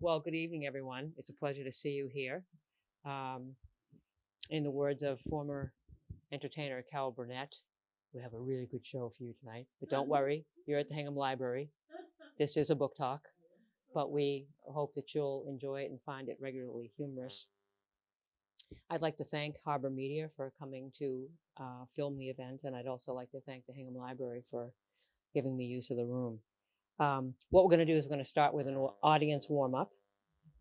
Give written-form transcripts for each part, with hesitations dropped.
Well, good evening, everyone. It's a pleasure to see you here. In the words of former entertainer Carol Burnett, we have a really good show for you tonight. But don't worry, you're at the Hingham Library. This is a book talk, but we hope that you'll enjoy it and find it regularly humorous. I'd like to thank Harbor Media for coming to film the event, and I'd also like to thank the Hingham Library for giving me use of the room. What we're going to do is we're going to start with an audience warm-up,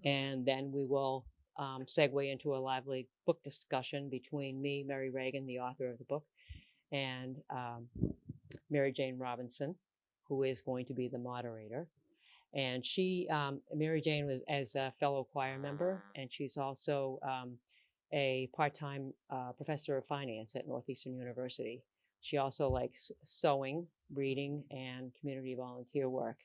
and then we will segue into a lively book discussion between me, Merrie Reagan, the author of the book, and Mary Jane Robinson, who is going to be the moderator. And she, Mary Jane, was as a fellow choir member, and she's also a part-time professor of finance at Northeastern University. She also likes sewing, reading, and community volunteer work.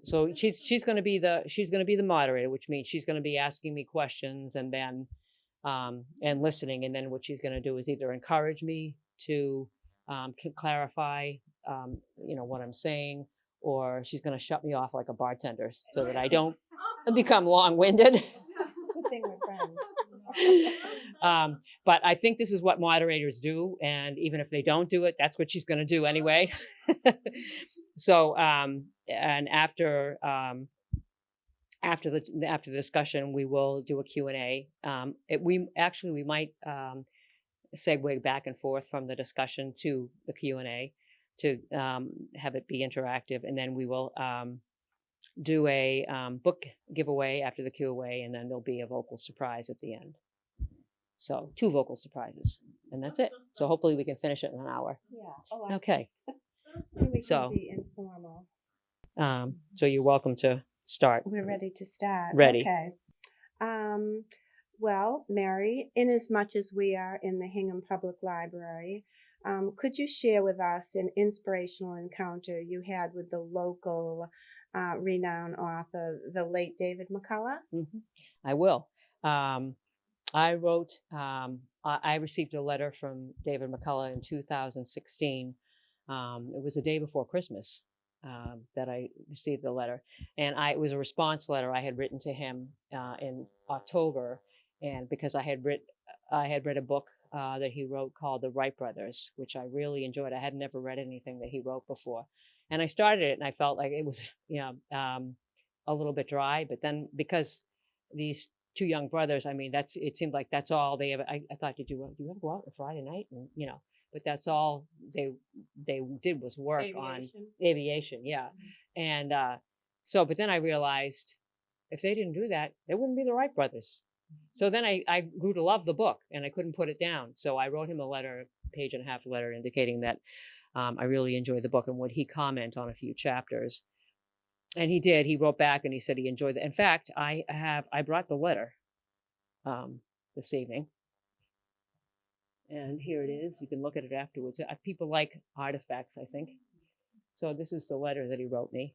So she's going to be the moderator, which means she's going to be asking me questions and then and listening. And then what she's going to do is either encourage me to clarify, what I'm saying, or she's going to shut me off like a bartender so that I don't become long-winded. Good thing we're friends. But I think this is what moderators do, and even if they don't do it, that's what she's going to do anyway. So, and after the discussion, we will do a Q&A. We might segue back and forth from the discussion to the Q&A to have it be interactive, and then we will do a book giveaway after the Q&A, and then there'll be a vocal surprise at the end. So 2 vocal surprises, and that's it. So hopefully we can finish it in an hour. Yeah. Oh, okay. We so can be informal. So you're welcome to start. We're ready to start. Ready. Okay. Well, Mary, in as much as we are in the Hingham Public Library, could you share with us an inspirational encounter you had with the local renowned author, the late David McCullough? Mm-hmm. I will. I received a letter from David McCullough in 2016. It was the day before Christmas that I received the letter. And it was a response letter I had written to him in October. And because I had read a book that he wrote called The Wright Brothers, which I really enjoyed. I had never read anything that he wrote before. And I started it and I felt like it was, a little bit dry. But then because these 2 young brothers, it seemed like that's all they ever, I thought, do you ever go out on Friday night? And, but that's all they did was work on aviation. Yeah. Mm-hmm. And but then I realized if they didn't do that, they wouldn't be the Wright brothers. So then I grew to love the book and I couldn't put it down. So I wrote him a letter, page-and-a-half letter, indicating that I really enjoyed the book and would he comment on a few chapters. And he did. He wrote back and he said he enjoyed it. In fact, I brought the letter this evening. And here it is. You can look at it afterwards. People like artifacts, I think. So this is the letter that he wrote me.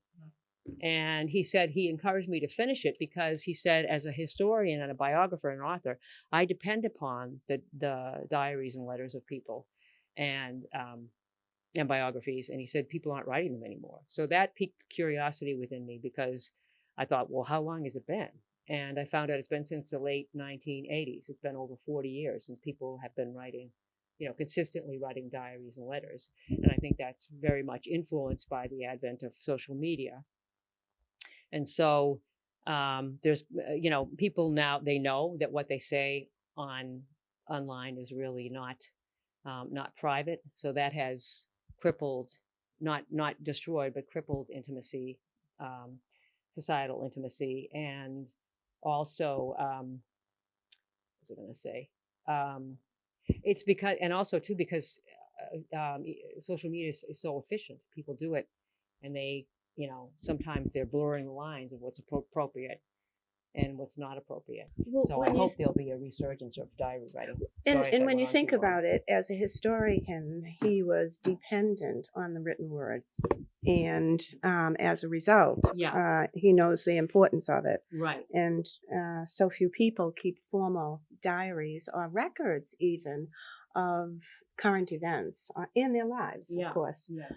And he said he encouraged me to finish it because he said, as a historian and a biographer and author, I depend upon the diaries and letters of people and biographies. And he said people aren't writing them anymore. So that piqued curiosity within me because I thought, well, how long has it been? And I found out it's been since the late 1980s. It's been over 40 years since people have been writing, consistently writing diaries and letters. And I think that's very much influenced by the advent of social media. And so there's, people now, they know that what they say online is really not private. So that has crippled, not destroyed, but crippled intimacy, societal intimacy. And also, what was I going to say? It's because, and also too, because social media is so efficient. People do it and they, sometimes they're blurring the lines of what's appropriate and what's not appropriate. Well, so I hope there'll be a resurgence of diary writing. And when you think about it, as a historian, he was dependent on the written word. And as a result, he knows the importance of it. Right. And so few people keep formal diaries or records even of current events in their lives, of course. Yeah.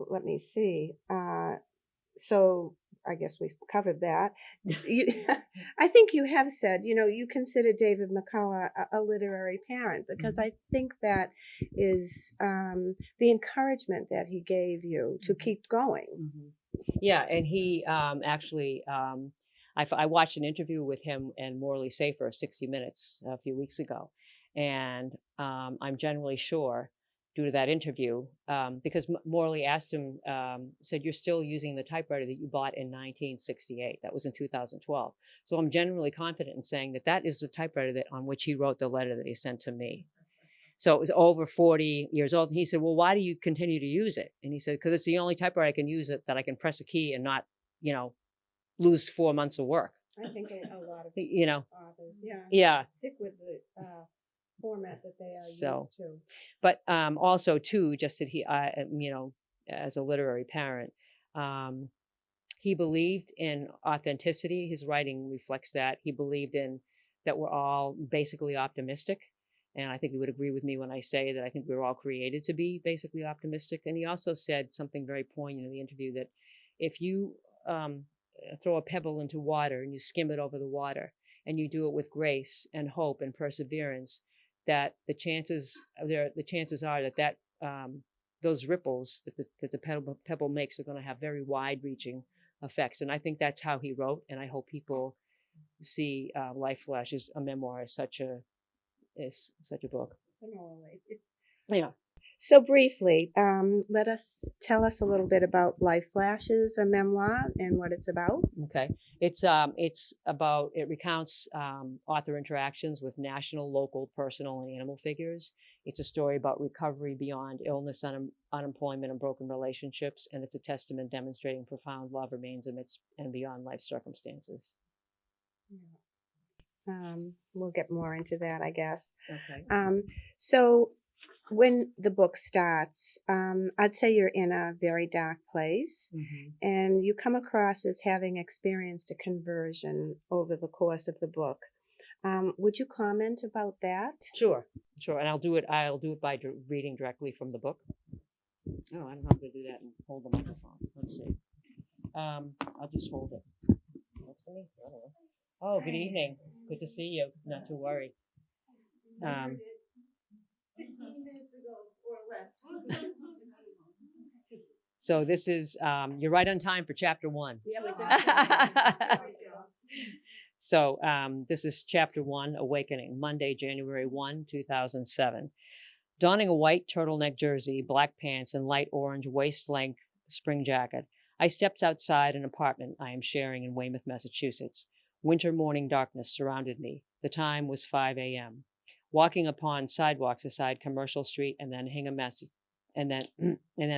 Let me see. so I guess we've covered that. You, I think you have said, you consider David McCullough a literary parent, because I think that is the encouragement that he gave you to keep going. Yeah, and he actually, I watched an interview with him and Morley Safer, 60 Minutes, a few weeks ago. And I'm generally sure, due to that interview, because Morley asked him, said, "You're still using the typewriter that you bought in 1968. That was in 2012. So I'm generally confident in saying that that is the typewriter on which he wrote the letter that he sent to me. So it was over 40 years old. And he said, "Well, why do you continue to use it?" And he said, "Because it's the only typewriter I can use it that I can press a key and not, lose 4 months of work." I think a lot of authors, Yeah. stick with the format that they are So, used to. but also too, just that he, as a literary parent, he believed in authenticity. His writing reflects that. He believed in that we're all basically optimistic. And I think he would agree with me when I say that I think we're all created to be basically optimistic. And he also said something very poignant in the interview, that if you throw a pebble into water and you skim it over the water and you do it with grace and hope and perseverance, that the chances are that those ripples that the pebble makes are going to have very wide-reaching effects. And I think that's how he wrote. And I hope people see Life Flashes, a memoir, as such a book. Yeah. So briefly, tell us a little bit about Life Flashes, a memoir, and what it's about. Okay. It recounts author interactions with national, local, personal, and animal figures. It's a story about recovery beyond illness, unemployment, and broken relationships. And it's a testament demonstrating profound love remains amidst and beyond life circumstances. We'll get more into that, I guess. Okay. So when the book starts, I'd say you're in a very dark place, and you come across as having experienced a conversion over the course of the book. Would you comment about that? Sure. And I'll do it by reading directly from the book. Oh, I don't know how to do that and hold the microphone. Let's see. I'll just hold it. Oh, good evening. Good to see you. Not to worry. 15 minutes ago or less. So this is, you're right on time for chapter 1. Yeah, we just So this is chapter 1, Awakening, Monday, January 1, 2007. Donning a white turtleneck jersey, black pants, and light orange waist-length spring jacket, I stepped outside an apartment I am sharing in Weymouth, Massachusetts. Winter morning darkness surrounded me. The time was 5 a.m. Walking upon sidewalks aside Commercial Street and then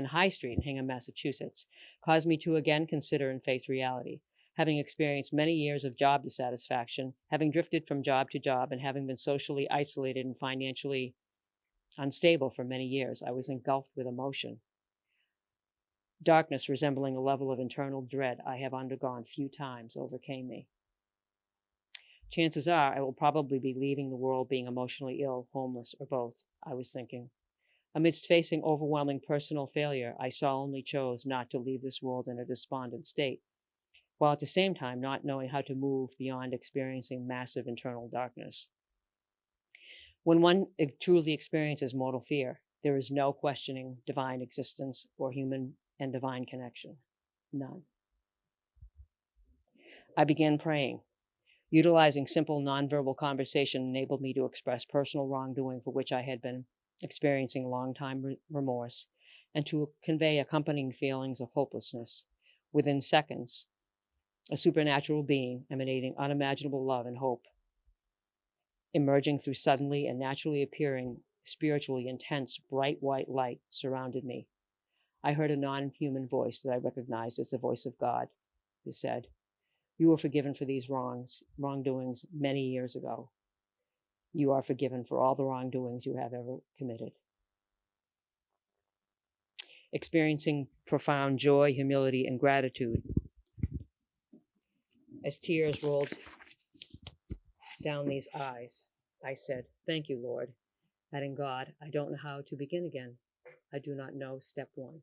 High Street in Hingham, Massachusetts, caused me to again consider and face reality. Having experienced many years of job dissatisfaction, having drifted from job to job, and having been socially isolated and financially unstable for many years, I was engulfed with emotion. Darkness, resembling a level of internal dread I have undergone few times, overcame me. Chances are I will probably be leaving the world being emotionally ill, homeless, or both, I was thinking. Amidst facing overwhelming personal failure, I solemnly chose not to leave this world in a despondent state, while at the same time not knowing how to move beyond experiencing massive internal darkness. When one truly experiences mortal fear, there is no questioning divine existence or human and divine connection. None. I began praying. Utilizing simple nonverbal conversation enabled me to express personal wrongdoing for which I had been experiencing long-time remorse, and to convey accompanying feelings of hopelessness. Within seconds, a supernatural being emanating unimaginable love and hope, emerging through suddenly and naturally appearing spiritually intense, bright white light, surrounded me. I heard a non-human voice that I recognized as the voice of God, who said, "You were forgiven for these wrongdoings many years ago. You are forgiven for all the wrongdoings you have ever committed." Experiencing profound joy, humility, and gratitude as tears rolled down these eyes, I said, "Thank you, Lord." Adding, "God, I don't know how to begin again. I do not know step 1.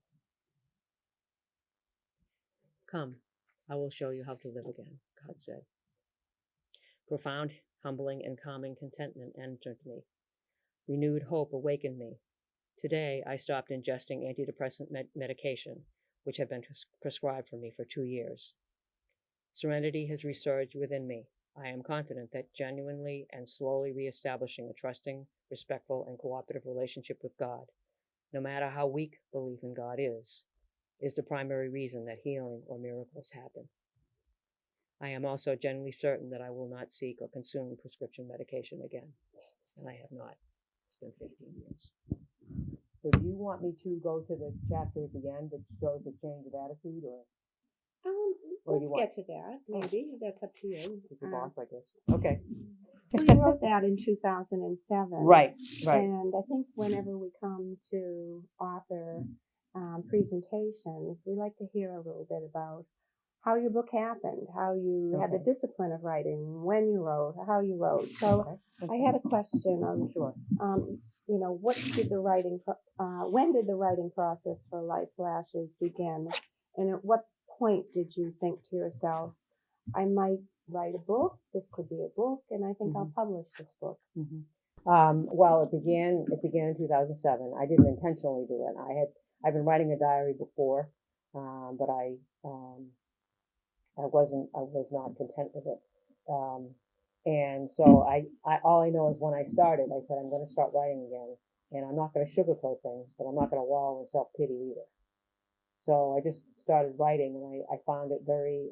Come, I will show you how to live again, God said. Profound, humbling, and calming contentment entered me. Renewed hope awakened me. Today, I stopped ingesting antidepressant medication, which had been prescribed for me for 2 years. Serenity has resurged within me. I am confident that genuinely and slowly reestablishing a trusting, respectful, and cooperative relationship with God, no matter how weak belief in God is the primary reason that healing or miracles happen. I am also genuinely certain that I will not seek or consume prescription medication again, and I have not. It's been 15 years. So do you want me to go to the chapter at the end that shows the change of attitude, or do you Let's want? get to that. Maybe that's up to you. It's a boss, I guess. Okay. Well, you wrote that in 2007. Right. And I think whenever we come to author presentations, we like to hear a little bit about how your book happened, how you had the discipline of writing, when you wrote, how you wrote. So I had a question on, what did the writing, when did the writing process for Light Flashes begin? And at what point did you think to yourself, I might write a book, this could be a book, and I think I'll publish this book? Well, it began in 2007. I didn't intentionally do it. I've been writing a diary before, but I was not content with it. And so I all I know is when I started, I said, I'm going to start writing again, and I'm not going to sugarcoat things, but I'm not going to wallow in self-pity either. So I just started writing, and I found it very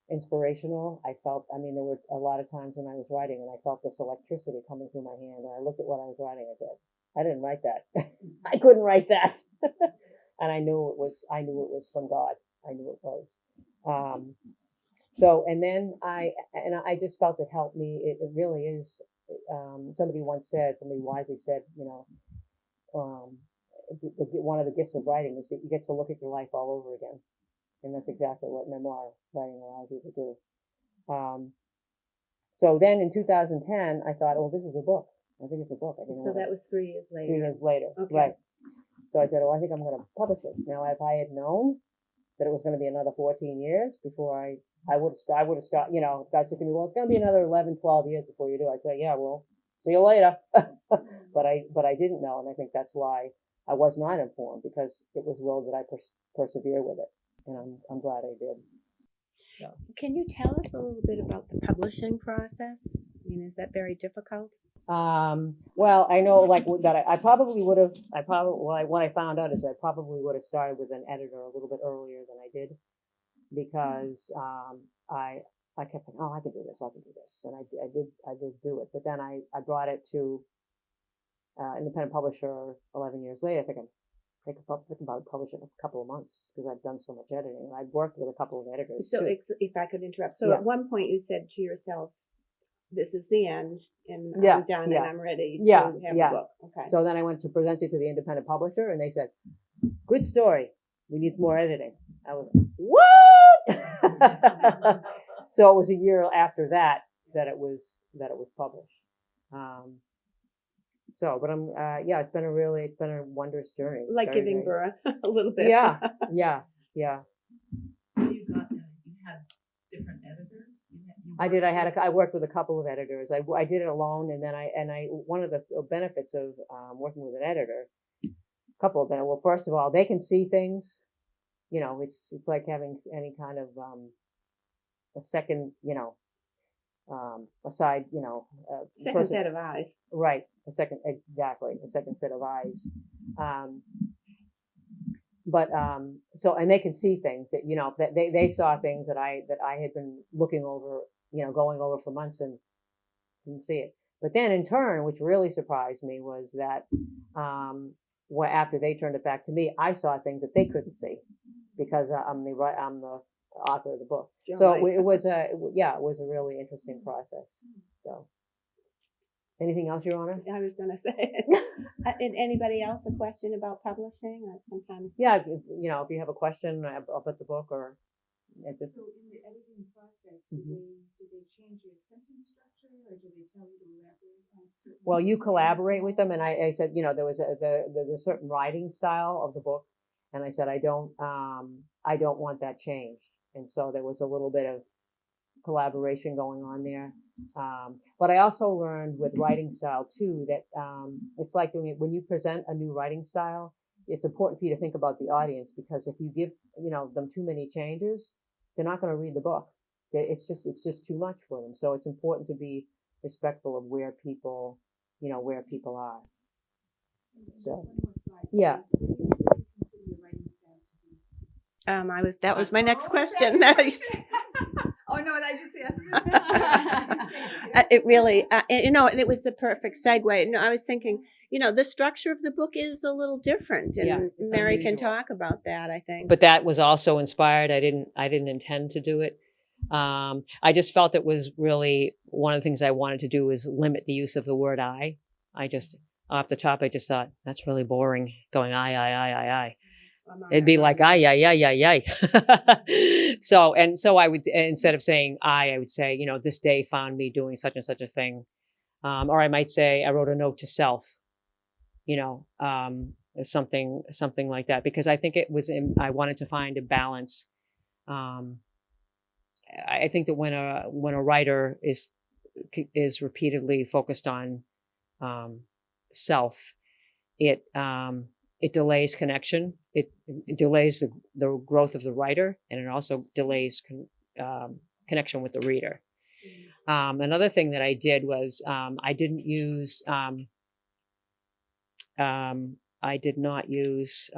inspirational. There were a lot of times when I was writing and I felt this electricity coming through my hand, and I looked at what I was writing. I said, I didn't write that. I couldn't write that. And I knew it was from God. I knew it was. And then I just felt it helped me. It really is. Somebody wisely said, one of the gifts of writing is that you get to look at your life all over again. And that's exactly what memoir writing allows you to do. So then in 2010, I thought, this is a book. I think it's a book. So that was 3 years later. 3 years later, okay. Right. So I said, I think I'm going to publish it. Now, if I had known that it was going to be another 14 years before I would have started, God said to me, it's going to be another 11, 12 years before you do. I'd say, yeah, well, see you later. But I didn't know. And I think that's why I was not informed, because it was willed that I persevere with it. And I'm glad I did. So. Can you tell us a little bit about the publishing process? Is that very difficult? Well, I know that I probably would have, what I found out is I probably would have started with an editor a little bit earlier than I did, because, I kept thinking, I can do this. And I did do it. But then I brought it to, independent publisher 11 years later, thinking about publishing a couple of months, because I've done so much editing. I've worked with a couple of editors. So if I could interrupt. So at one point you said to yourself, this is the end, and I'm done, and I'm ready to have a book. Okay. So then I went to present it to the independent publisher, and they said, good story. We need more editing. I was like, what? So it was a year after that it was published. But I'm, it's been a wondrous journey. Like giving birth a little bit. Yeah. So you had different editors? I did. I worked with a couple of editors. I did it alone, and then one of the benefits of working with an editor, couple of them. Well, first of all, they can see things. It's like having any kind of a second, aside, second set of eyes. Right. A second set of eyes. And they can see things that, that they saw things that I had been looking over, going over for months and didn't see it. But then in turn, which really surprised me, was that, after they turned it back to me, I saw things that they couldn't see, because I'm the author of the book. So it was a really interesting process. So. Anything else, Your Honor? I was going to say. And anybody else a question about publishing? Sometimes. Yeah, if you have a question about the book or. So in the editing process, do they change your sentence structure, or do they tell you to elaborate on certain? Well, you collaborate with them, and I said, there's a certain writing style of the book, and I said I I don't want that changed. And so there was a little bit of collaboration going on there. But I also learned with writing style too, that it's like doing it when you present a new writing style, it's important for you to think about the audience, because if you give, them too many changes, they're not going to read the book. It's just too much for them. So it's important to be respectful of where people are. So, yeah. Consider your writing style to be? That was my next question. Oh no, I just asked. It really, and it was a perfect segue. No, I was thinking, the structure of the book is a little different, and Yeah, it's Mary can unusual. talk about that, I think. But that was also inspired. I didn't intend to do it. I just felt it was really one of the things I wanted to do was limit the use of the word I. I just, off the top, I just thought that's really boring, going I. It'd be like I. So I would, instead of saying I would say, this day found me doing such and such a thing. Or I might say I wrote a note to self, something like that, because I think I wanted to find a balance. I think that when a writer is repeatedly focused on self, it delays connection. It delays the growth of the writer, and it also delays connection with the reader. Another thing that I did was I did not use.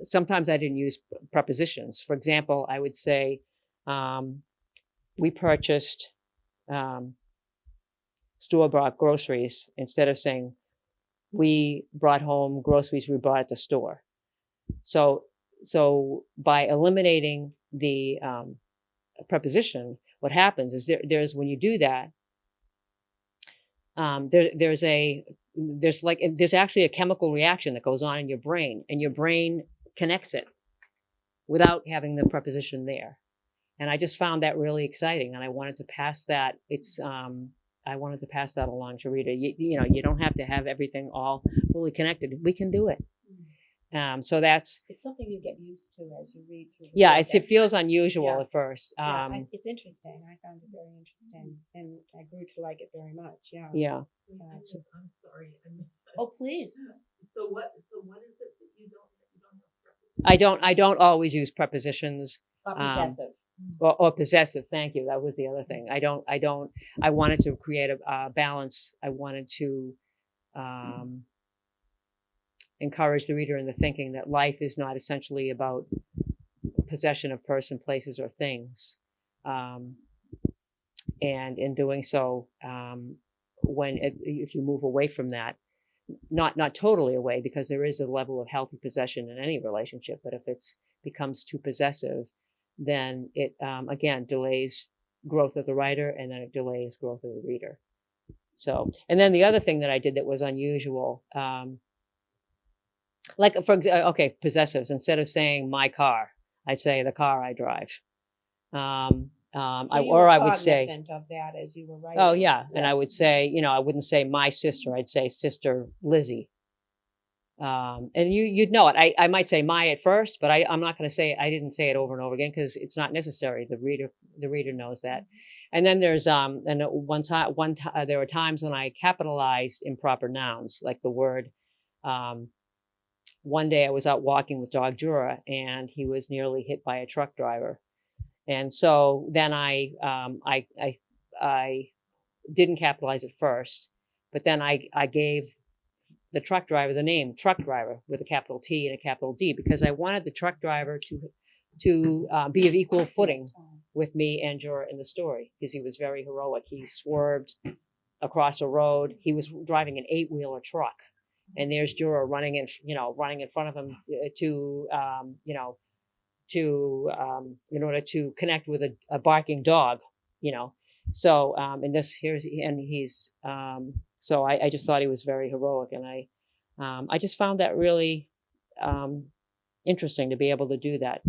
Sometimes I didn't use prepositions. For example, I would say, we purchased store-bought groceries, instead of saying we brought home groceries we bought at the store. So by eliminating the preposition, what happens is there's when you do that, there's actually a chemical reaction that goes on in your brain, and your brain connects it without having the preposition there. And I just found that really exciting, and I wanted to pass that. I wanted to pass that along to reader. You don't have to have everything all fully connected. We can do it. So that's. It's something you get used to as you read through. Yeah, it feels unusual at first. It's interesting. I found it very interesting, and I grew to like it very much. Yeah. Yeah. I'm sorry. Oh, please. So what is it that you don't have? I don't always use prepositions. Possessive. Or possessive. Thank you. That was the other thing. I wanted to create a balance. I wanted to encourage the reader in the thinking that life is not essentially about possession of person, places, or things. And in doing so, if you move away from that, not totally away, because there is a level of healthy possession in any relationship, but if it becomes too possessive, then it again delays growth of the writer, and then it delays growth of the reader. So, and then the other thing that I did that was unusual, like for example, possessives. Instead of saying my car, I'd say the car I drive. I would say of that as you were writing. Oh yeah, and I would say, I wouldn't say my sister. I'd say Sister Lizzie. And you'd know it. I might say my at first, but I'm not going to say. I didn't say it over and over again because it's not necessary. The reader knows that. And then there's and one time there were times when I capitalized improper nouns, like the word. One day I was out walking with dog Jura, and he was nearly hit by a truck driver. And so then I didn't capitalize it first, but then I gave the truck driver the name truck driver with a capital T and a capital D, because I wanted the truck driver to be of equal footing with me and Jura in the story, because he was very heroic. He swerved across a road. He was driving an 8-wheeler truck, and there's Jura running in front of him in order to connect with a barking dog, So so I just thought he was very heroic, and I just found that really interesting to be able to do that.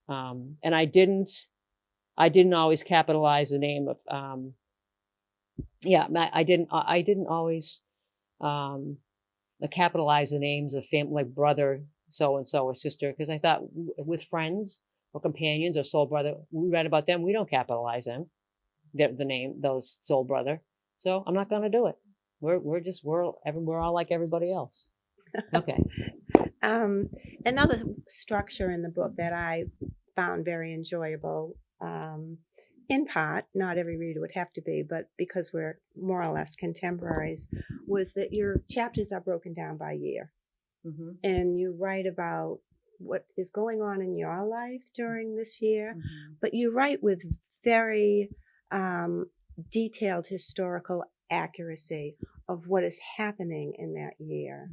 And I didn't always capitalize the name of I didn't always capitalize the names of family, like brother so and so or sister, because I thought with friends or companions or soul brother, we read about them. We don't capitalize them, the name, those soul brother. So I'm not going to do it. We're all like everybody else. Okay. Another structure in the book that I found very enjoyable, in part, not every reader would have to be, but because we're more or less contemporaries, was that your chapters are broken down by year. Mm-hmm. And you write about what is going on in your life during this year, Mm-hmm. but you write with very detailed historical accuracy of what is happening in that year.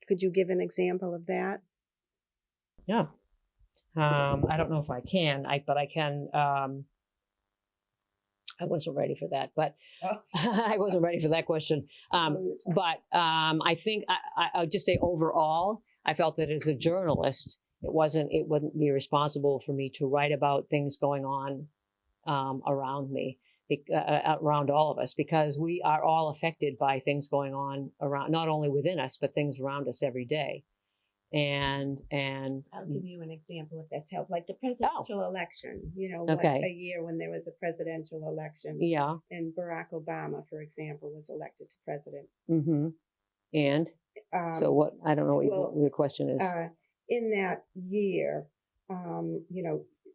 Could you give an example of that? Yeah. I don't know if I can, but I can. I wasn't ready for that, but I wasn't ready for that question. But I think I'll just say overall, I felt that as a journalist, it wouldn't be responsible for me to write about things going on around me, around all of us, because we are all affected by things going on around, not only within us, but things around us every day. And I'll give you an example if that's helpful. Like the presidential election, a year when there was a presidential election. Yeah. And Barack Obama, for example, was elected to president. Mm-hmm. And so what, I don't know what the question is. In that year,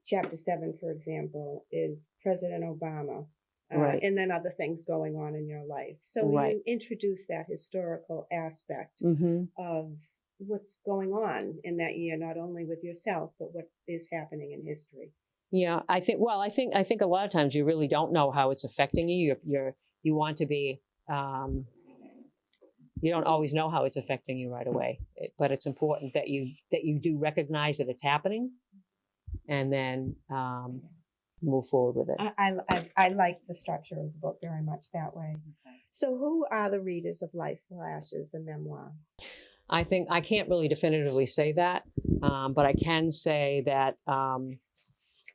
chapter 7, for example, is President Obama. Right. And then other things going on in your life. So you introduce that historical aspect of what's going on in that year, not only with yourself, but what is happening in history. Yeah, I think a lot of times you really don't know how it's affecting you. You want to be, you don't always know how it's affecting you right away, but it's important that you do recognize that it's happening, and then move forward with it. I like the structure of the book very much that way. Okay. So who are the readers of Life Flashes, a memoir? I think I can't really definitively say that, but I can say that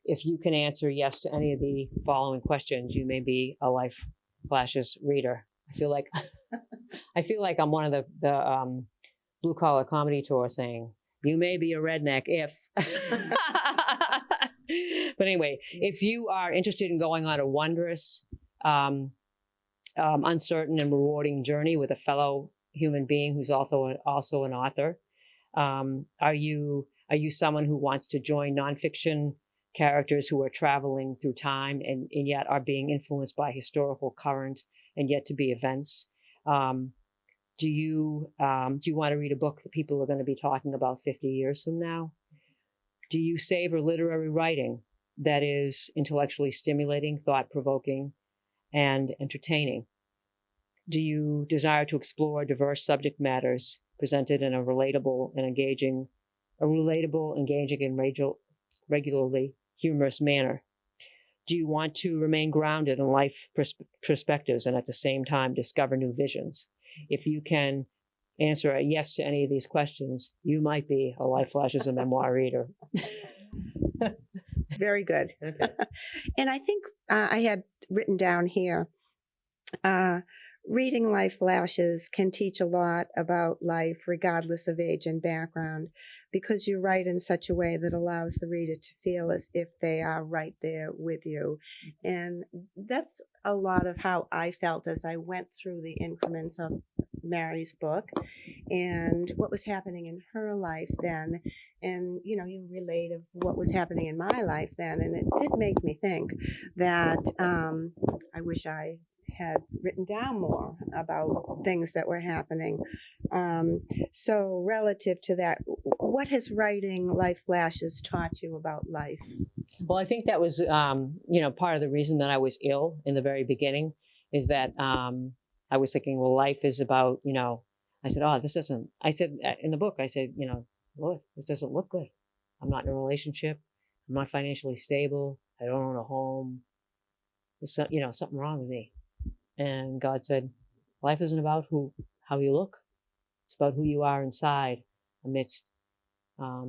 if you can answer yes to any of the following questions, you may be a Life Flashes reader. I feel like I'm one of the blue collar comedy tour saying, you may be a redneck if. But anyway, if you are interested in going on a wondrous, uncertain and rewarding journey with a fellow human being who's also an author, are you someone who wants to join nonfiction characters who are traveling through time and yet are being influenced by historical current and yet to be events? Do you want to read a book that people are going to be talking about 50 years from now? Do you savor literary writing that is intellectually stimulating, thought-provoking, and entertaining? Do you desire to explore diverse subject matters presented in a relatable, engaging, and regularly humorous manner? Do you want to remain grounded in life perspectives and at the same time discover new visions? If you can answer a yes to any of these questions, you might be a Life Flashes, a memoir reader. Very good. Okay. And I think I had written down here, reading Life Flashes can teach a lot about life regardless of age and background, because you write in such a way that allows the reader to feel as if they are right there with you. And that's a lot of how I felt as I went through the increments of Marrie's book and what was happening in her life then. And, you relate of what was happening in my life then. And it did make me think that I wish I had written down more about things that were happening. So relative to that, what has writing Life Flashes taught you about life? Well, I think that was, part of the reason that I was ill in the very beginning is that I was thinking, well, life is about, I said, in the book, I said, Lord, this doesn't look good. I'm not in a relationship. I'm not financially stable. I don't own a home. There's something wrong with me. And God said, life isn't about how you look. It's about who you are inside amidst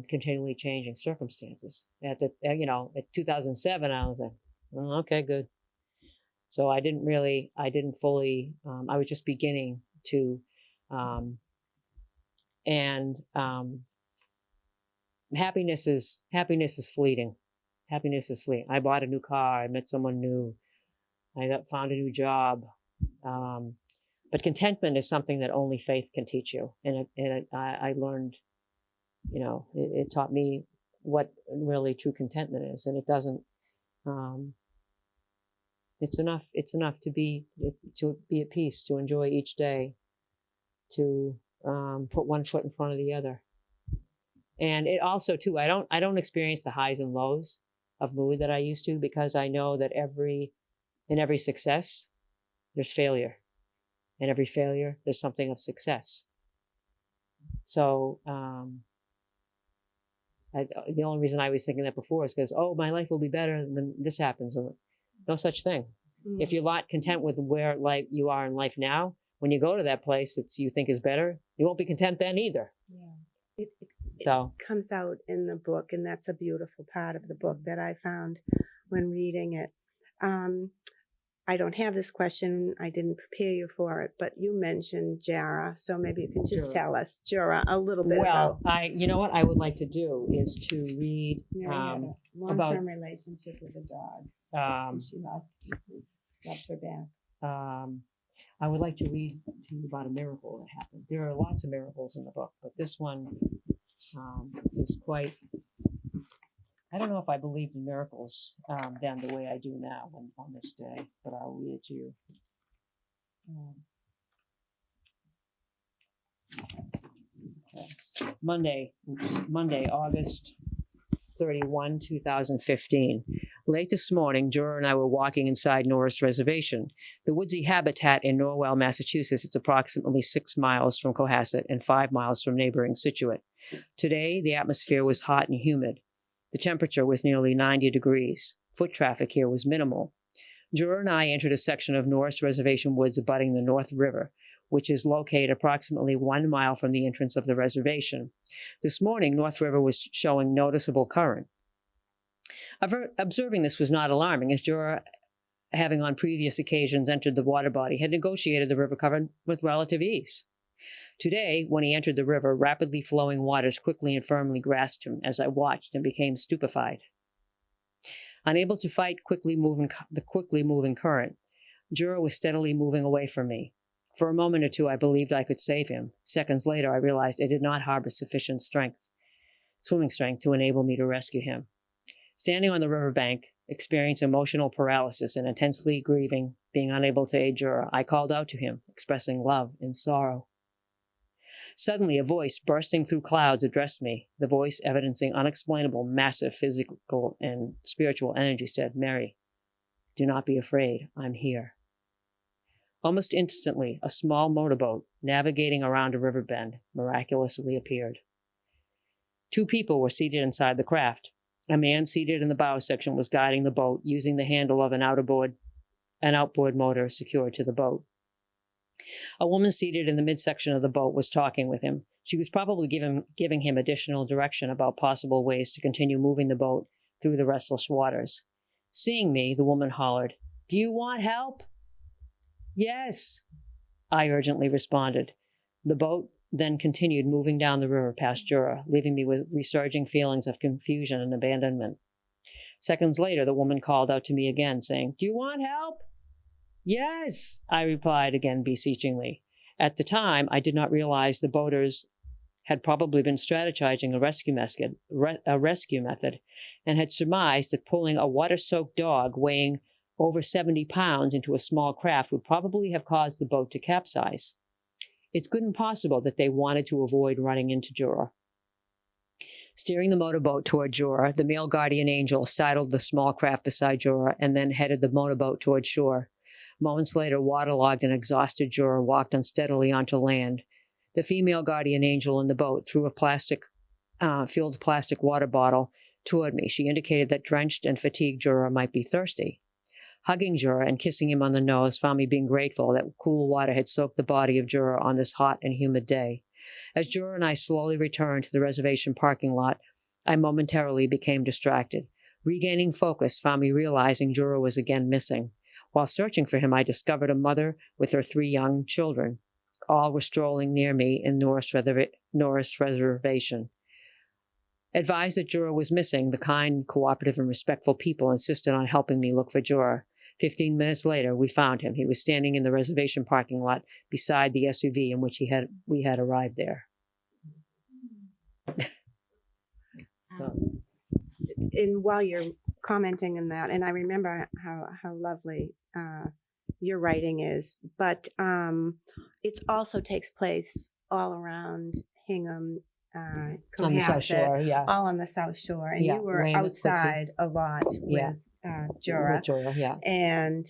continually changing circumstances. At 2007, I was like, okay, good. So I didn't fully, I was just beginning to, happiness is fleeting. Happiness is fleeting. I bought a new car. I met someone new. Found a new job. But contentment is something that only faith can teach you. And I learned, it taught me what really true contentment is. And it doesn't, it's enough to be at peace, to enjoy each day, to put one foot in front of the other. And it also too, I don't experience the highs and lows of mood that I used to, because I know that in every success, there's failure. In every failure, there's something of success. So the only reason I was thinking that before is because, my life will be better when this happens. No such thing. Mm-hmm. If you're not content with where you are in life now, when you go to that place that you think is better, you won't be content then either. Yeah. It comes out in the book, and that's a beautiful part of the book that I found when reading it. I don't have this question. I didn't prepare you for it, but you mentioned Jara, so maybe you can just tell us, Jara, a little bit about. You know what I would like to do is to read a long-term relationship with a dog. She loves her back. I would like to read to you about a miracle that happened. There are lots of miracles in the book, but this one is quite. I don't know if I believed in miracles then the way I do now on this day, but I'll read it to you. Okay. Monday, August 31, 2015. Late this morning, Jura and I were walking inside Norris Reservation, the woodsy habitat in Norwell, Massachusetts. It's approximately 6 miles from Cohasset and 5 miles from neighboring Scituate. Today, the atmosphere was hot and humid. The temperature was nearly 90 degrees. Foot traffic here was minimal. Jura and I entered a section of Norris Reservation woods abutting the North River, which is located approximately 1 mile from the entrance of the reservation. This morning, North River was showing noticeable current. Observing this was not alarming, as Jura, having on previous occasions entered the water body, had negotiated the river current with relative ease. Today, when he entered the river, rapidly flowing waters quickly and firmly grasped him as I watched and became stupefied. Unable to fight the quickly moving current, Jura was steadily moving away from me. For a moment or two, I believed I could save him. Seconds later, I realized I did not harbor sufficient swimming strength to enable me to rescue him. Standing on the riverbank, experiencing emotional paralysis and intensely grieving, being unable to aid Jura, I called out to him, expressing love and sorrow. Suddenly, a voice bursting through clouds addressed me. The voice, evidencing unexplainable, massive physical and spiritual energy, said, "Mary, do not be afraid. I'm here." Almost instantly, a small motorboat, navigating around a river bend, miraculously appeared. 2 people were seated inside the craft. A man seated in the bow section was guiding the boat, using the handle of an outboard motor secured to the boat. A woman seated in the midsection of the boat was talking with him. She was probably giving him additional direction about possible ways to continue moving the boat through the restless waters. Seeing me, the woman hollered, "Do you want help?" "Yes," I urgently responded. The boat then continued moving down the river past Jura, leaving me with resurging feelings of confusion and abandonment. Seconds later, the woman called out to me again, saying, "Do you want help?" "Yes," I replied again beseechingly. At the time, I did not realize the boaters had probably been strategizing a rescue method and had surmised that pulling a water-soaked dog weighing over 70 pounds into a small craft would probably have caused the boat to capsize. It's good and possible that they wanted to avoid running into Jura. Steering the motorboat toward Jura, the male guardian angel sidled the small craft beside Jura and then headed the motorboat toward shore. Moments later, waterlogged and exhausted Jura walked unsteadily onto land. The female guardian angel in the boat threw a filled plastic water bottle toward me. She indicated that drenched and fatigued Jura might be thirsty. Hugging Jura and kissing him on the nose found me being grateful that cool water had soaked the body of Jura on this hot and humid day. As Jura and I slowly returned to the reservation parking lot, I momentarily became distracted. Regaining focus found me realizing Jura was again missing. While searching for him, I discovered a mother with her 3 young children. All were strolling near me in Norris Reservation. advised that juror was missing. The kind, cooperative, and respectful people insisted on helping me look for juror. 15 minutes later, we found him. He was standing in the reservation parking lot beside the SUV in which we had arrived there. And while you're commenting on that, and I remember how lovely your writing is, but it also takes place all around Hingham, On the South Cohasset, Shore, yeah. all on the South Shore, and Yeah, you were Weymouth, Quincy. outside a lot Yeah. with Jura. With Jura, yeah. And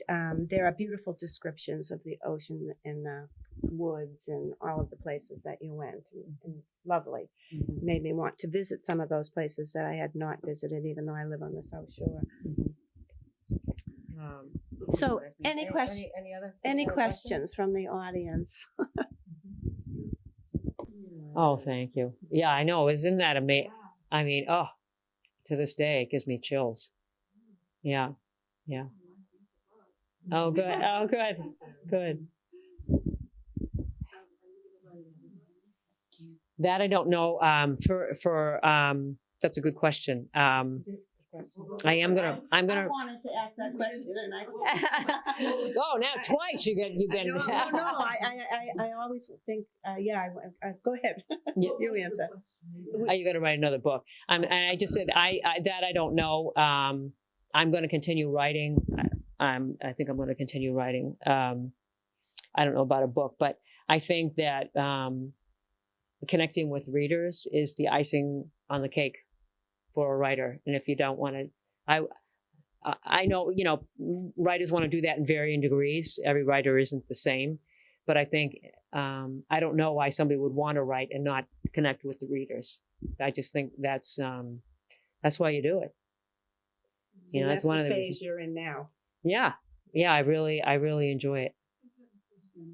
there are beautiful descriptions of the ocean and the woods and all of the places that you went, and lovely. Mm-hmm. Made me want to visit some of those places that I had not visited, even though I live on the South Shore. So, any questions from the audience? Oh, thank you. Yeah, I know. Isn't that amazing? I mean, oh, to this day, it gives me chills. Yeah, yeah. Oh, good. Oh, good. Good. That I don't know. That's a good question. I'm gonna. I wanted to ask that question, and I. Oh, now twice you've been. No. I always think. Go ahead. Yeah. You answer. Are you going to write another book? And I just said I don't know. I'm going to continue writing. I think I'm going to continue writing. I don't know about a book, but I think that connecting with readers is the icing on the cake for a writer. And if you don't want to, I know, writers want to do that in varying degrees. Every writer isn't the same, but I think, I don't know why somebody would want to write and not connect with the readers. I just think that's why you do it. That's one of the phase you're in now. Yeah. I really enjoy it.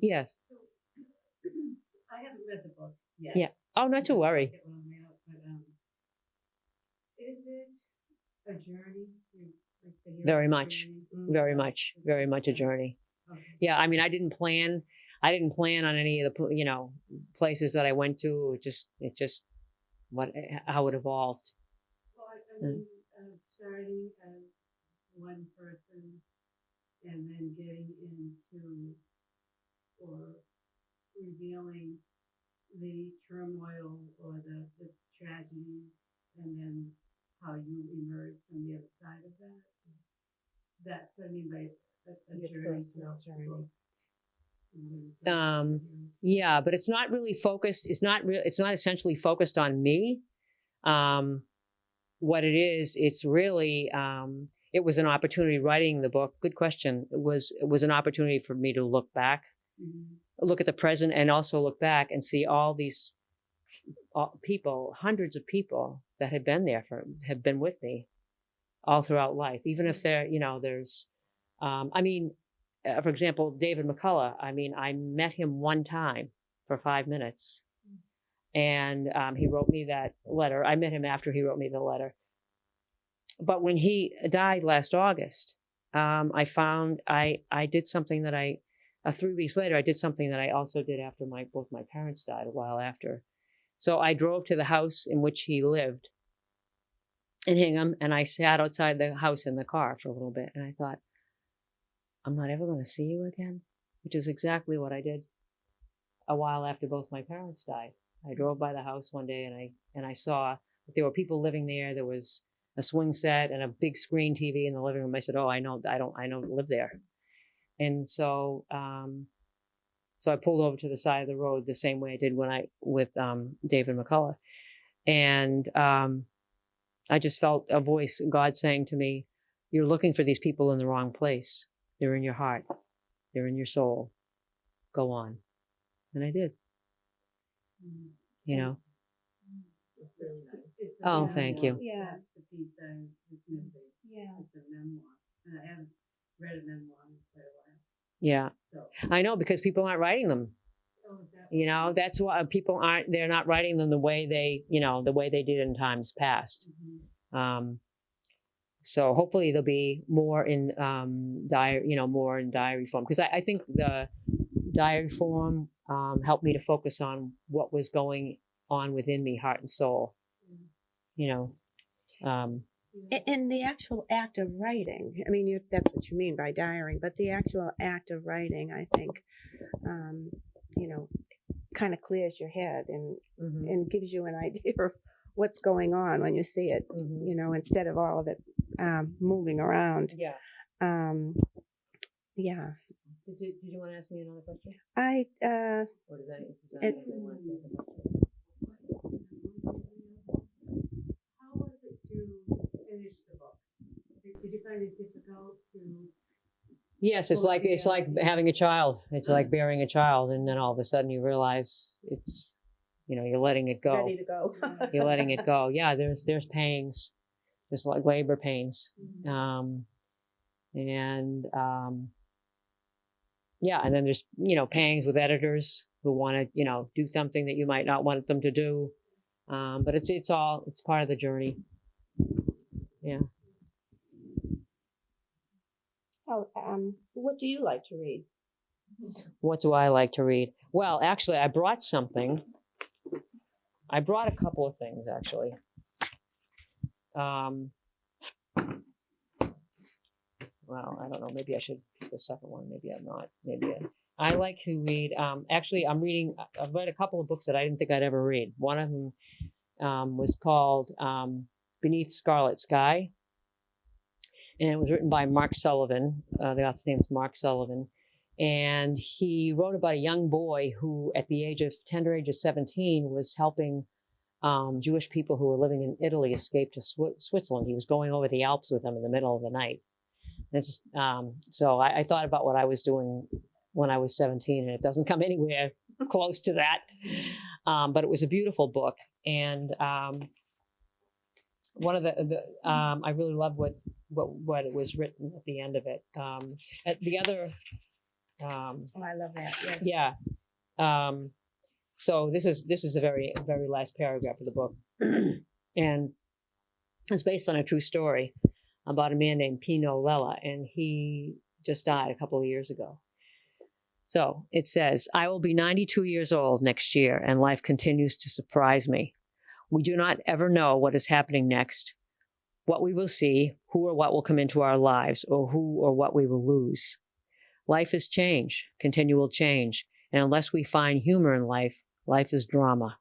Yes. I haven't read the book yet. Yeah. Oh, not to worry. Is it a journey? Very much, very much, very much a journey. Okay. Yeah. I mean, I didn't plan on any of the, places that I went to. It just how it evolved. Well, I mean, starting as one person and then getting into or revealing the turmoil or the tragedies, and then how you emerge from the other side of that. That's what I mean by a journey. Yeah, but it's not really focused. It's not essentially focused on me. What it is, it's really, it was an opportunity writing the book. Good question. It was an opportunity for me to look back, look at the present, and also look back and see all these people, hundreds of people that have been with me all throughout life, even if they're, there's, for example, David McCullough, I met him one time for 5 minutes, and he wrote me that letter. I met him after he wrote me the letter. But when he died last August, I found I did something that 3 weeks later, I did something that I also did after both my parents died a while after. So I drove to the house in which he lived in Hingham, and I sat outside the house in the car for a little bit, and I thought, I'm not ever going to see you again, which is exactly what I did a while after both my parents died. I drove by the house one day, and I saw that there were people living there. There was a swing set and a big screen TV in the living room. I said, "Oh, I know, live there." And so, so I pulled over to the side of the road the same way I did with David McCullough, and I just felt a voice, God saying to me, "You're looking for these people in the wrong place. They're in your heart. They're in your soul. Go on." And I did. It's really nice. Oh, thank you. Yeah. The piece is missing. Yeah. It's a memoir, and I haven't read a memoir in quite a while. Yeah, So, I know, because people aren't writing them. is that That's why they're not writing them the way they did in times past. So hopefully there'll be more in diary form, because I think the diary form helped me to focus on what was going on within me, heart and soul. In the actual act of writing, I mean, that's what you mean by diarying, but the actual act of writing, I think, kind of clears your head and gives you an idea of what's going on when you see it, instead of all of it moving around. Yeah. Yeah. Did you want to ask me another question? Or does that How was it to finish the book? Did you find it difficult to? Yes, it's like having a child. It's like bearing a child, and then all of a sudden you realize it's, you're letting it go. ready to go. You're letting it go. Yeah, there's pains, there's like labor pains, and then there's pangs with editors who want to do something that you might not want them to do, but it's part of the journey. Yeah. What do you like to read? What do I like to read? Well, actually, I brought something. I brought a couple of things, actually. Well, I don't know. Maybe I should pick the second one. Maybe I'm not. I like to read. Actually, I've read a couple of books that I didn't think I'd ever read. One of them was called Beneath Scarlet Sky. And it was written by Mark Sullivan. The author's name is Mark Sullivan. And he wrote about a young boy who, at the tender age of 17, was helping Jewish people who were living in Italy escape to Switzerland. He was going over the Alps with them in the middle of the night. So I thought about what I was doing when I was 17, and it doesn't come anywhere close to that. But it was a beautiful book. And one of I really loved what it was written at the end of it. At the other, I love that. Yeah. So this is a very, very last paragraph of the book, and it's based on a true story about a man named Pino Lella, and he just died a couple of years ago. So it says, "I will be 92 years old next year, and life continues to surprise me. We do not ever know what is happening next, what we will see, who or what will come into our lives, or who or what we will lose. Life is change, continual change, and unless we find humor in life, life is drama.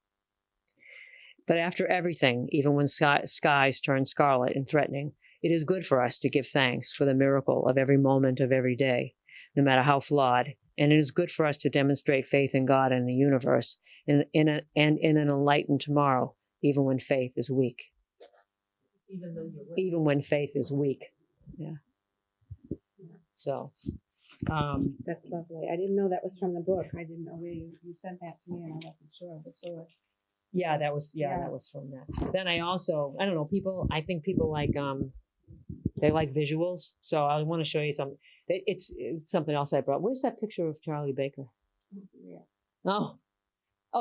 But after everything, even when skies turn scarlet and threatening, it is good for us to give thanks for the miracle of every moment of every day, no matter how flawed, and it is good for us to demonstrate faith in God and the universe, and in an enlightened tomorrow, even when faith is weak." Even when faith is weak. Yeah. So. That's lovely. I didn't know that was from the book. I didn't know where you sent that to me, and I wasn't sure of the source. Yeah, that was from that. Then I don't know, I think people like, they like visuals. So I want to show you something. It's something else I brought. Where's that picture of Charlie Baker? Yeah. Oh,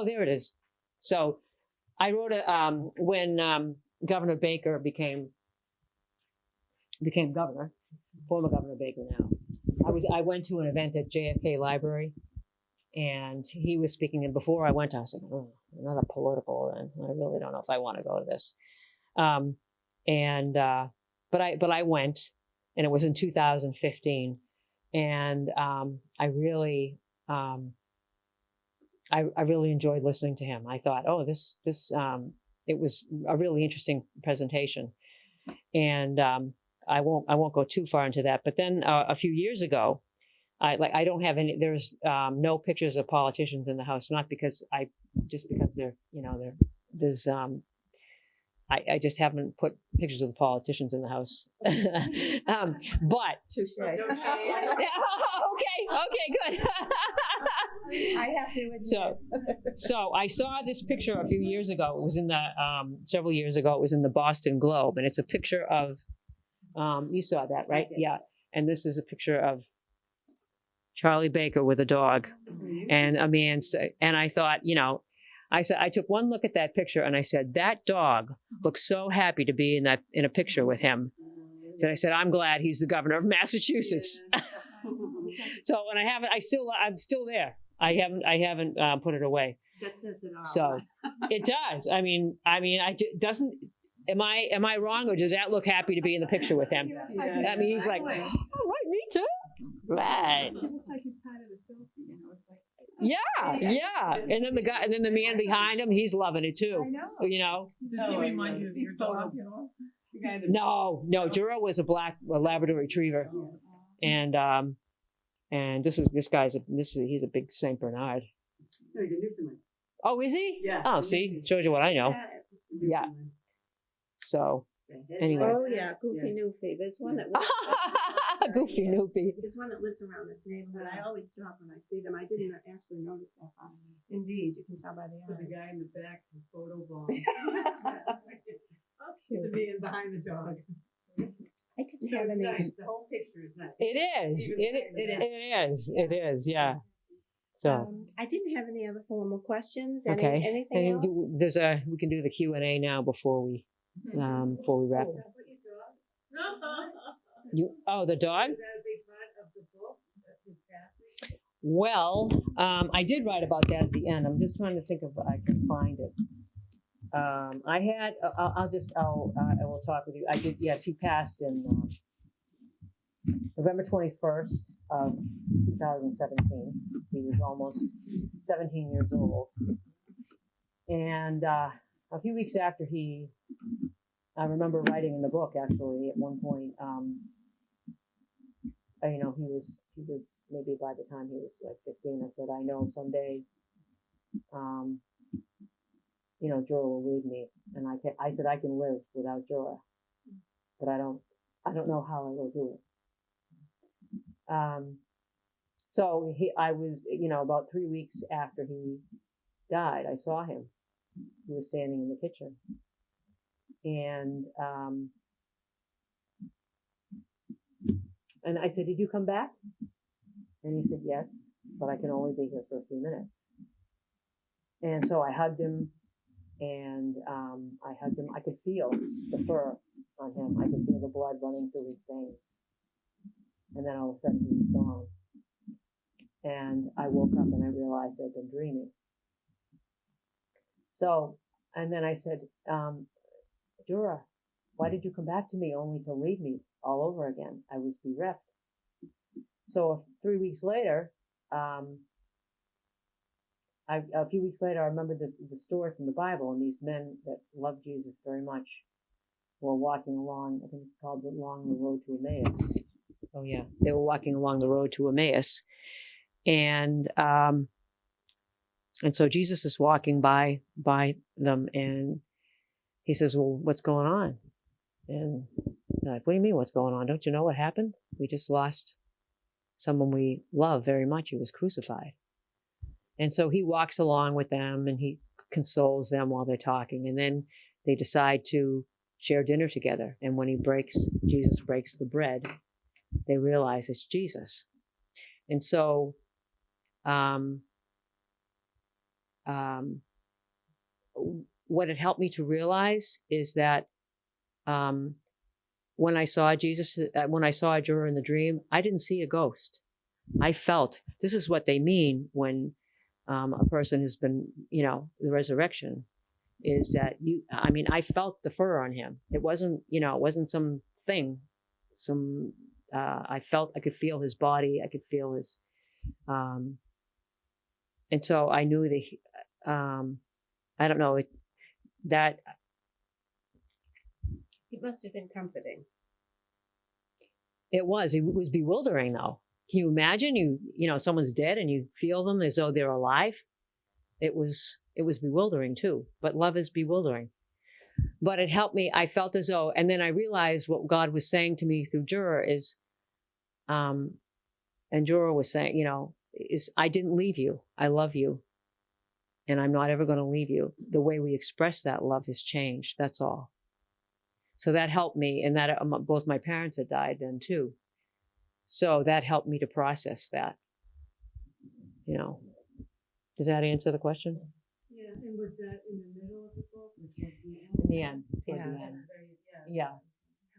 there it is. So I wrote when Governor Baker became governor, former Governor Baker now. I went to an event at JFK Library, and he was speaking. And before I went, I was like, "Oh, another political event. I really don't know if I want to go to this." But I went, and it was in 2015, and I really enjoyed listening to him. I thought, oh, this it was a really interesting presentation, and I won't go too far into that. But then a few years ago, I don't have any. There's no pictures of politicians in the house, not because they're there's I just haven't put pictures of the politicians in the house. But Touche. Okay, good. I have to admit. So I saw this picture a few years ago. It was in the several years ago. It was in the Boston Globe, and it's a picture of. You saw that, right? Yeah. And this is a picture of Charlie Baker with a dog, and a man. And I thought, I took one look at that picture, and I said, that dog looks so happy to be in a picture with him. That I said, I'm glad he's the governor of Massachusetts. So when I'm still there. I haven't put it away. That says it all. So it does. Am I wrong, or does that look happy to be in the picture with him? I mean, he's like, oh, right, me too. Right. It looks like he's part of the selfie, you know, it's like. Yeah. And then the man behind him, he's loving it too. I know. You know? Does he remind you of your dog? The guy that- No, Juro was a Labrador Retriever, and he's a big Saint Bernard. No, he's a Newfoundland. Oh, is he? Yeah. Oh, see, shows you what I know. Yeah. So anyway. Oh yeah, Goofy Newfie. There's one that lives Goofy Noopy. There's one that lives around this neighborhood. I always stop when I see them. I didn't actually notice that. Indeed, you can tell by the There's a eyes. guy in the back with a photo bomb. The man behind the dog. I didn't No, have it's any. nice. The whole picture is nice. It is. It is. Yeah. So I didn't have any other formal questions. okay. Anything else? We can do the Q&A now before we wrap. The dog. Is that a big part of the book? His passing? Well, I did write about that at the end. I'm just trying to think if I can find it. I had. I will talk with you. I did. Yes, he passed in November 21st of 2017. He was almost 17 years old, and a few weeks after I remember writing in the book actually at one point. He was maybe by the time he was like 15. I said, I know someday, Jorah will leave me, and I said I can live without Jorah, but I don't know how I will do it. So I was, about 3 weeks after he died, I saw him. He was standing in the kitchen, and I said, "Did you come back?" And he said, "Yes, but I can only be here for a few minutes." And so I hugged him, and I could feel the fur on him. I could feel the blood running through his veins. And then all of a sudden he was gone. And I woke up and I realized I'd been dreaming. So, and then I said, Jorah, why did you come back to me only to leave me all over again? I was bereft. So 3 weeks later, a few weeks later, I remember the story from the Bible, and these men that loved Jesus very much were walking along, I think it's called along the road to Emmaus. Oh yeah, they were walking along the road to Emmaus, and so Jesus is walking by them, and he says, "Well, what's going on?" And they're like, "What do you mean, what's going on? Don't you know what happened? We just lost someone we love very much. He was crucified." And so he walks along with them and he consoles them while they're talking. And then they decide to share dinner together. And when Jesus breaks the bread, they realize it's Jesus. And so what it helped me to realize is that when I saw Jorah in the dream, I didn't see a ghost. I felt, this is what they mean when a person has been, the resurrection is that I felt the fur on him. It wasn't, some thing, I could feel his body. I could feel his, and so I knew that, I don't know, that. It must have been comforting. It was bewildering though. Can you imagine someone's dead and you feel them as though they're alive? It was bewildering too, but love is bewildering. But it helped me. I felt as though, and then I realized what God was saying to me through Jorah is, and Jorah was saying, is I didn't leave you. I love you. And I'm not ever going to leave you. The way we express that love has changed. That's all. So that helped me. And that both my parents had died then too. So that helped me to process that. Does that answer the question? Yeah, and was that in the middle of the book? In the end. Toward Yeah. the end. Yeah.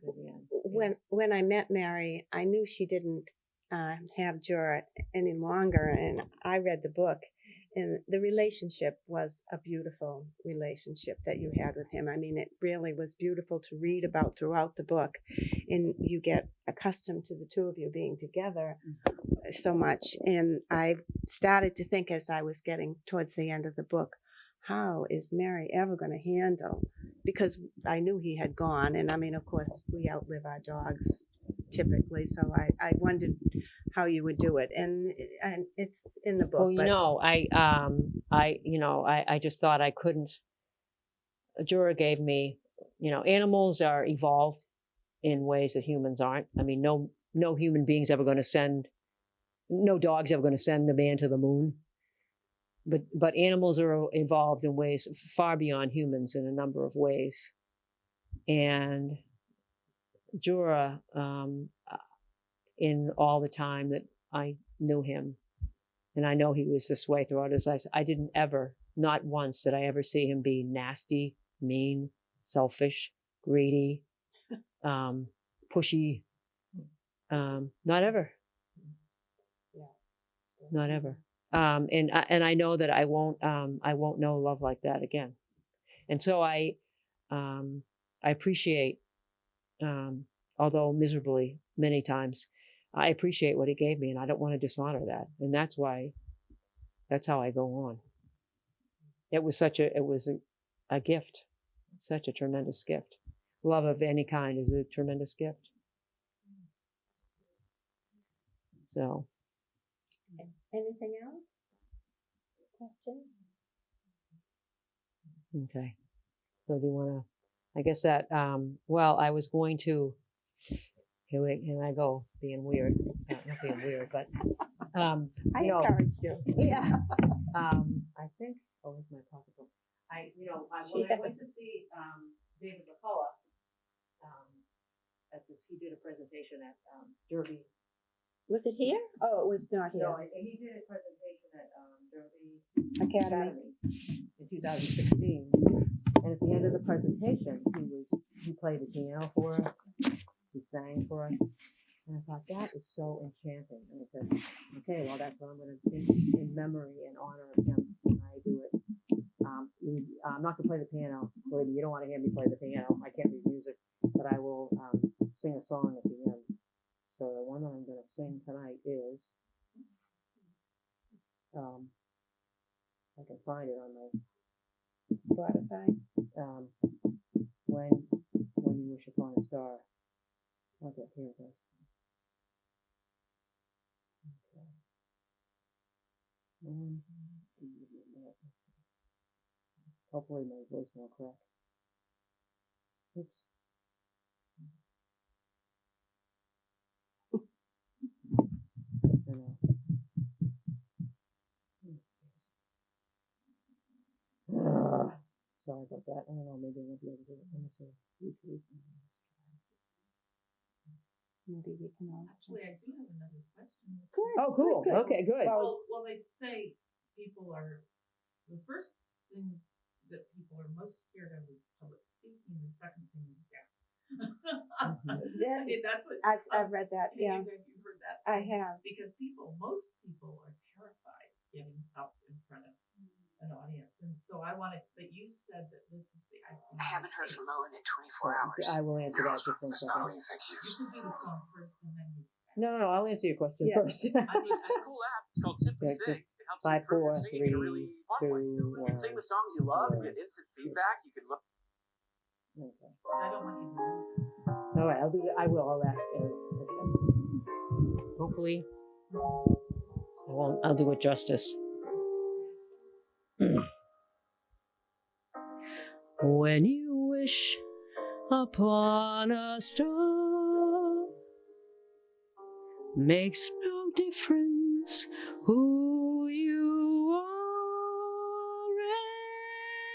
Toward the end. When I met Mary, I knew she didn't have Jorah any longer, and I read the book, And the relationship was a beautiful relationship that you had with him. I mean, it really was beautiful to read about throughout the book. And you get accustomed to the two of you being together so much. And I started to think as I was getting towards the end of the book, how is Merrie ever going to handle? Because I knew he had gone. And I mean, of course, we outlive our dogs typically. So I wondered how you would do it. And it's in the book. Well, you know, I just thought I couldn't. Jura gave me, animals are evolved in ways that humans aren't. I mean, no human being's ever going to no dog's ever going to send a man to the moon. But animals are evolved in ways far beyond humans in a number of ways. And Jura, in all the time that I knew him, and I know he was this way throughout his life, I didn't ever, not once did I ever see him be nasty, mean, selfish, greedy, pushy. Not ever. Not ever. And I know that I won't know love like that again. And so I appreciate, although miserably many times, I appreciate what he gave me, and I don't want to dishonor that. And that's how I go on. It was a gift, such a tremendous gift. Love of any kind is a tremendous gift. So. Anything else? Questions? Okay. So do you want to, I guess that, well, I was going to, here I go, being weird. Not being weird, but, I encouraged you. Yeah. I think, where's my pocketbook? When I went to see David McCullough, he did a presentation at Derby. Was it here? Oh, it was not here. No, he did a presentation at Derby Academy in 2016. And at the end of the presentation, he played the piano for us. He sang for us. And I thought, that is so enchanting. And I said, okay, well, that's what I'm going to do in memory and honor of him when I do it. I'm not going to play the piano. Believe me, you don't want to hear me play the piano. I can't read music, but I will sing a song at the end. So the one that I'm going to sing tonight is, I can find it on my Spotify. When You Wish Upon a Star. Okay, here it goes. Okay. Hopefully my voice won't crack. Oops. Sorry about that. I don't know, maybe I won't be able to do it. Let me see. YouTube. Maybe we can also. Actually, I do have another question. Good. Oh, cool. Good. Okay, good. Well, they say people are, the first thing that people are most scared of is public speaking. The second thing is death. Yeah, I mean, that's what I've read that. Yeah, Have you heard that? I have. Because most people are terrified getting up in front of an audience, and so I wanted. But you said that this is the icing. I haven't heard from Owen in 24 hours. I will answer that just in a second. You can do the song first, and then you. No, I'll answer your question first. I mean, it's a cool app. It's called Simply Sing. It helps 5, 4, 3, 2, You can sing the songs you love, get instant feedback. You can look. Okay. I don't want you to lose it. All right, I'll do that. I'll ask Eric. Hopefully, I'll do it justice. When you wish upon a star, makes no difference who you are,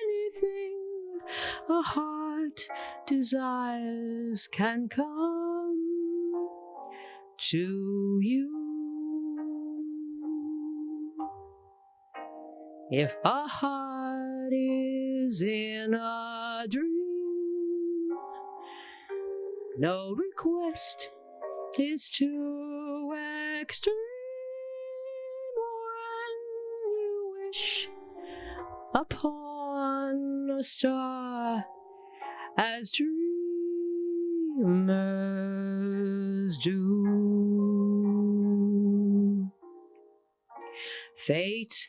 anything a heart desires can come to you. If a heart is in a dream, no request is too extreme. When you wish upon a star as dreamers do. Fate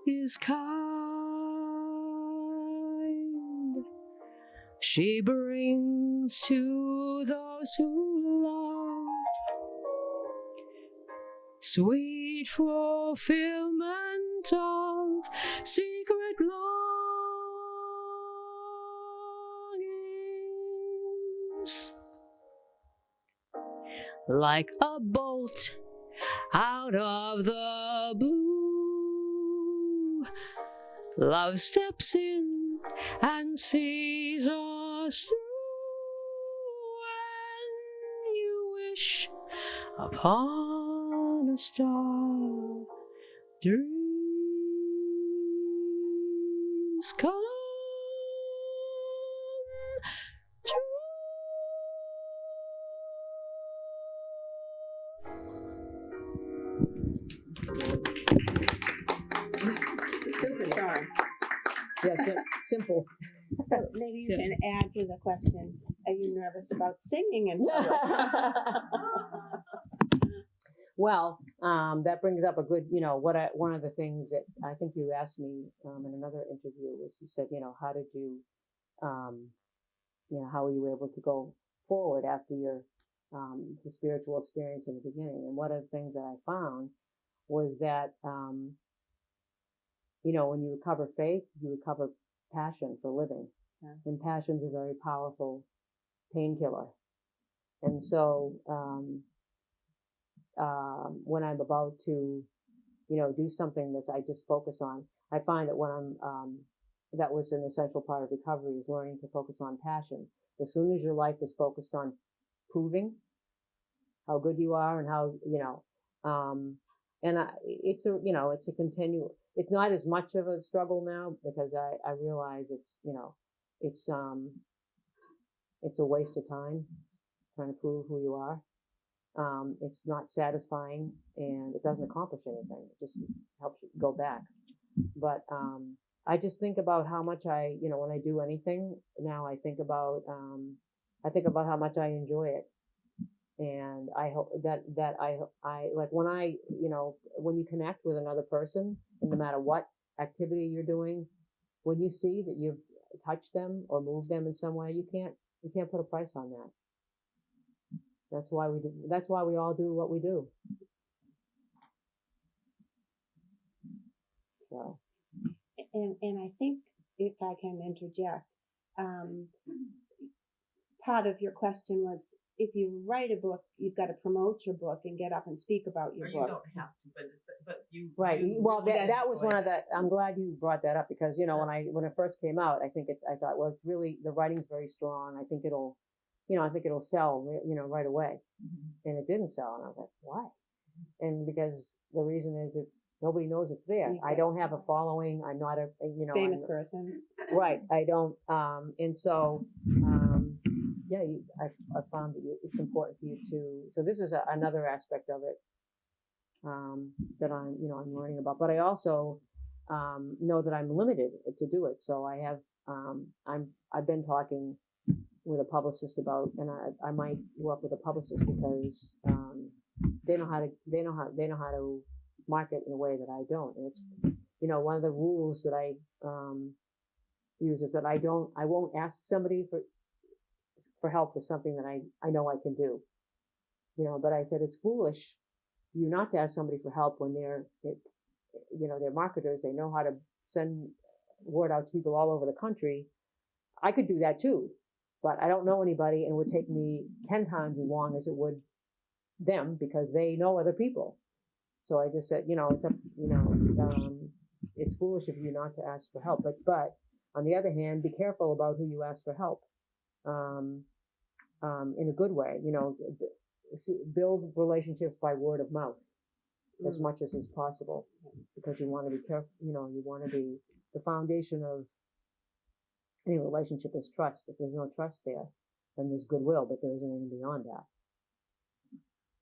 is kind. She brings to those who love sweet fulfillment of secret longings. Like a bolt out of the blue, love steps in and sees us through. When you wish upon a star, dreams come true. Super song. Yes, simple. So maybe you can add to the question, are you nervous about singing in public? Well, that brings up a good, one of the things that I think you asked me in another interview was you said, how did you, how were you able to go forward after your the spiritual experience in the beginning? And one of the things that I found was that, when you recover faith, you recover passion for living. Yeah. And passion's a very powerful painkiller. And so, when I'm about to, do something that I just focus on, I find that when that was an essential part of recovery is learning to focus on passion. As soon as your life is focused on proving how good you are and how, it's a continual, it's not as much of a struggle now because I realize it's a waste of time trying to prove who you are. It's not satisfying and it doesn't accomplish anything. It just helps you go back. But I just think about how much when I do anything now, I think about how much I enjoy it. And I hope that I like when when you connect with another person, and no matter what activity you're doing, when you see that you've touched them or moved them in some way, you can't put a price on that. That's why we all do what we do. So. And I think if I can interject, part of your question was if you write a book, you've got to promote your book and get up and speak about your Or book. you don't have to, but you. Right. You Well, really that was one of enjoy the. I'm glad you brought that up because when it first came out, I thought, well, it's really the writing's very strong. I think it'll sell, right away. Mm-hmm. And it didn't sell, and I was like, why? And because the reason is nobody knows it's there. I don't have a following. I'm not a famous person. Right. I don't. And so, I found that it's important for you to. So this is another aspect of it that I'm learning about. But I also know that I'm limited to do it. So I have. I've been talking with a publicist about, and I might work with a publicist because they know how to market in a way that I don't. And it's one of the rules that I use is that I won't ask somebody for help with something that I know I can do. But I said it's foolish you not to ask somebody for help when they're marketers. They know how to send word out to people all over the country. I could do that too, but I don't know anybody, and it would take me 10 times as long as it would them because they know other people. So I just said, it's foolish of you not to ask for help. But on the other hand, be careful about who you ask for help. In a good way, build relationships by word of mouth as much as is possible, because you want to be careful. You want to be the foundation of any relationship is trust. If there's no trust there, then there's goodwill, but there isn't anything beyond that.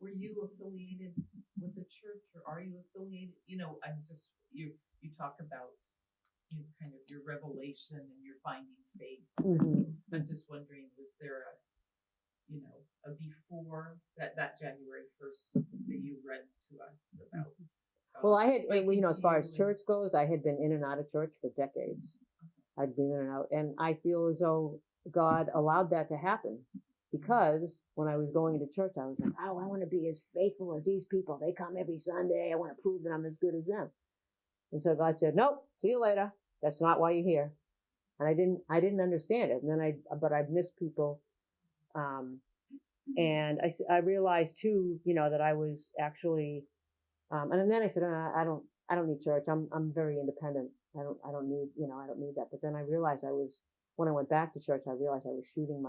Were you affiliated with a church, or are you affiliated? You you talk about, you know, kind of your revelation and your finding faith. I'm just wondering, was there a, you know, a before that January 1st that you read to us about? Well, I had, speaking you know, as to far you as and- church goes, I had been in and out of church for decades. I'd been in and out, and I feel as though God allowed that to happen, because when I was going into church, I was like, oh, I want to be as faithful as these people. They come every Sunday. I want to prove that I'm as good as them. And so God said, nope, see you later. That's not why you're here. And I didn't understand it. And then but I've missed people. And I realized too, you know, that I was actually, and then I said, I don't need church. I'm very independent. I don't need, you know, I don't need that. But then I realized when I went back to church, I realized I was shooting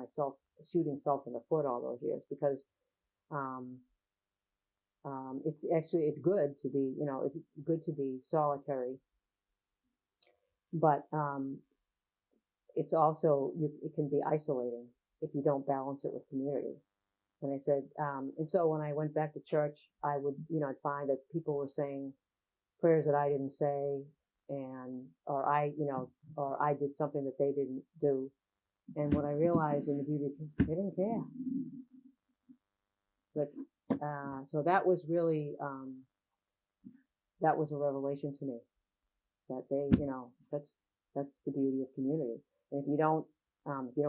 self in the foot all those years, because, it's good to be, you know, it's good to be solitary, but, it's also, it can be isolating if you don't balance it with community. And I said, and so when I went back to church, I would, you know, I'd find that people were saying prayers that I didn't say, or I did something that they didn't do. And what I realized in the beauty, they didn't care. But, so that was really, that was a revelation to me, that they, you know, that's the beauty of community. And if you don't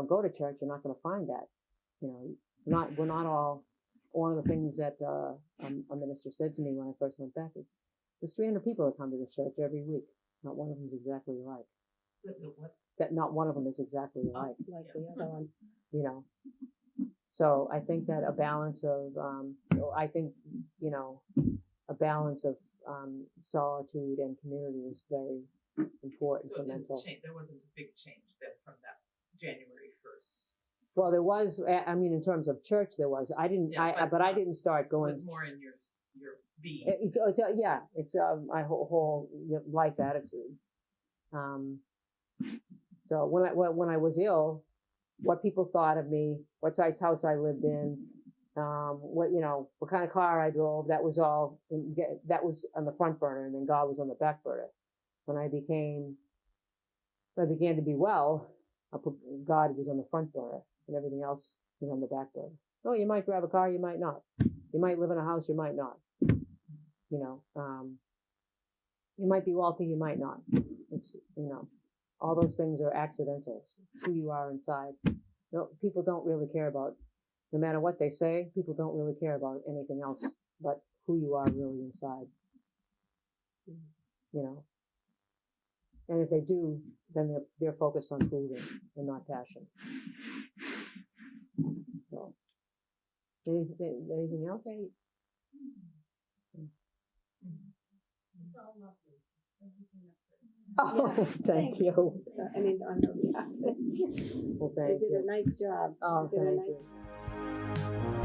go to church, you're not going to find that. You know, we're not all. One of the things that a minister said to me when I first went back is, there's 300 people that come to this church every week. Not one of them is exactly alike. What? That not one of them is exactly alike. Like the other one. You know. So I think that a balance of, a balance of solitude and community is very important So for it didn't mental. change. There wasn't a big change then from that January 1st. Well, there was. I mean, in terms of church, there was. I didn't. Yeah, but I didn't start It going. was more in your being. It's my whole life attitude. So when I was ill, what people thought of me, what size house I lived in, what kind of car I drove, that was all. That was on the front burner, and then God was on the back burner. When I began to be well, God was on the front burner, and everything else was on the back burner. Oh, you might drive a car, you might not. You might live in a house, you might not. You know, you might be wealthy, you might not. It's, you know, all those things are accidental. It's who you are inside. No, people don't really care about, no matter what they say, people don't really care about anything else but who you are really inside. You know. And if they do, then they're focused on proving and not passion. So, anything else? Great. It's all lovely. Everything up there. Oh, Yeah. thank you. I mean, on her behalf. Well, They thank did you. a nice job. Oh, They did a thank nice you.